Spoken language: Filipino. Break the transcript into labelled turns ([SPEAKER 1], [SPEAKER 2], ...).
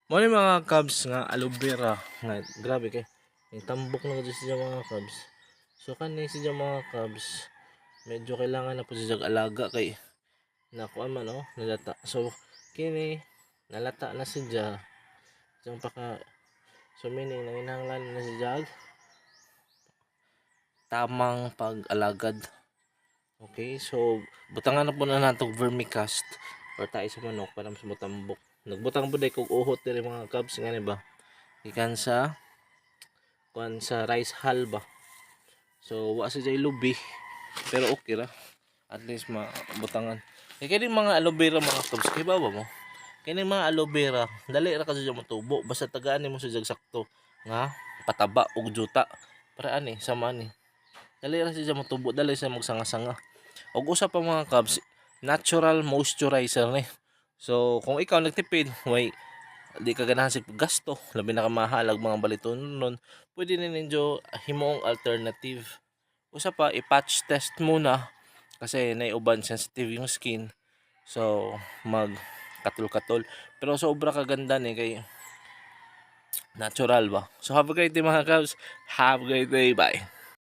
[SPEAKER 1] Mo ni mga Cubs nga aloe vera nga grabe kay yung tambok na gud siya mga Cubs. So kani siya mga Cubs medyo kailangan na po siya alaga kay nakuan man oh nalata. So kini nalata na siya siyang paka so meaning nanginahanglan na siya tamang pag-alagad. Okay, so butangan na po na natong vermicast or tayo sa manok para mas mutambok. Nagbutang po dahil kong uhot diri mga Cubs nga ni ba? Ikan sa kuan sa rice hull ba. So wa sa jay lubi pero okay ra. At least mabutangan. Kaya din mga aloe vera mga Cubs kay ba mo? Kini mga aloe vera dali ra kasi matubo basta tagaan nimo sa sakto nga pataba og juta para ani sama ni. Dali ra siya matubo dali siya magsanga-sanga. Og usa pa mga Cubs natural moisturizer ni. So kung ikaw nagtipid, way di ka ganahan sig gasto, labi na ka mahalag mga baliton nun, pwede na ninyo himong alternative. Usa pa i-patch test muna kasi naiuban sensitive yung skin. So mag katul-katul. Pero sobra kaganda ni kay natural ba. So have a great day mga Cubs. Have a great day. Bye.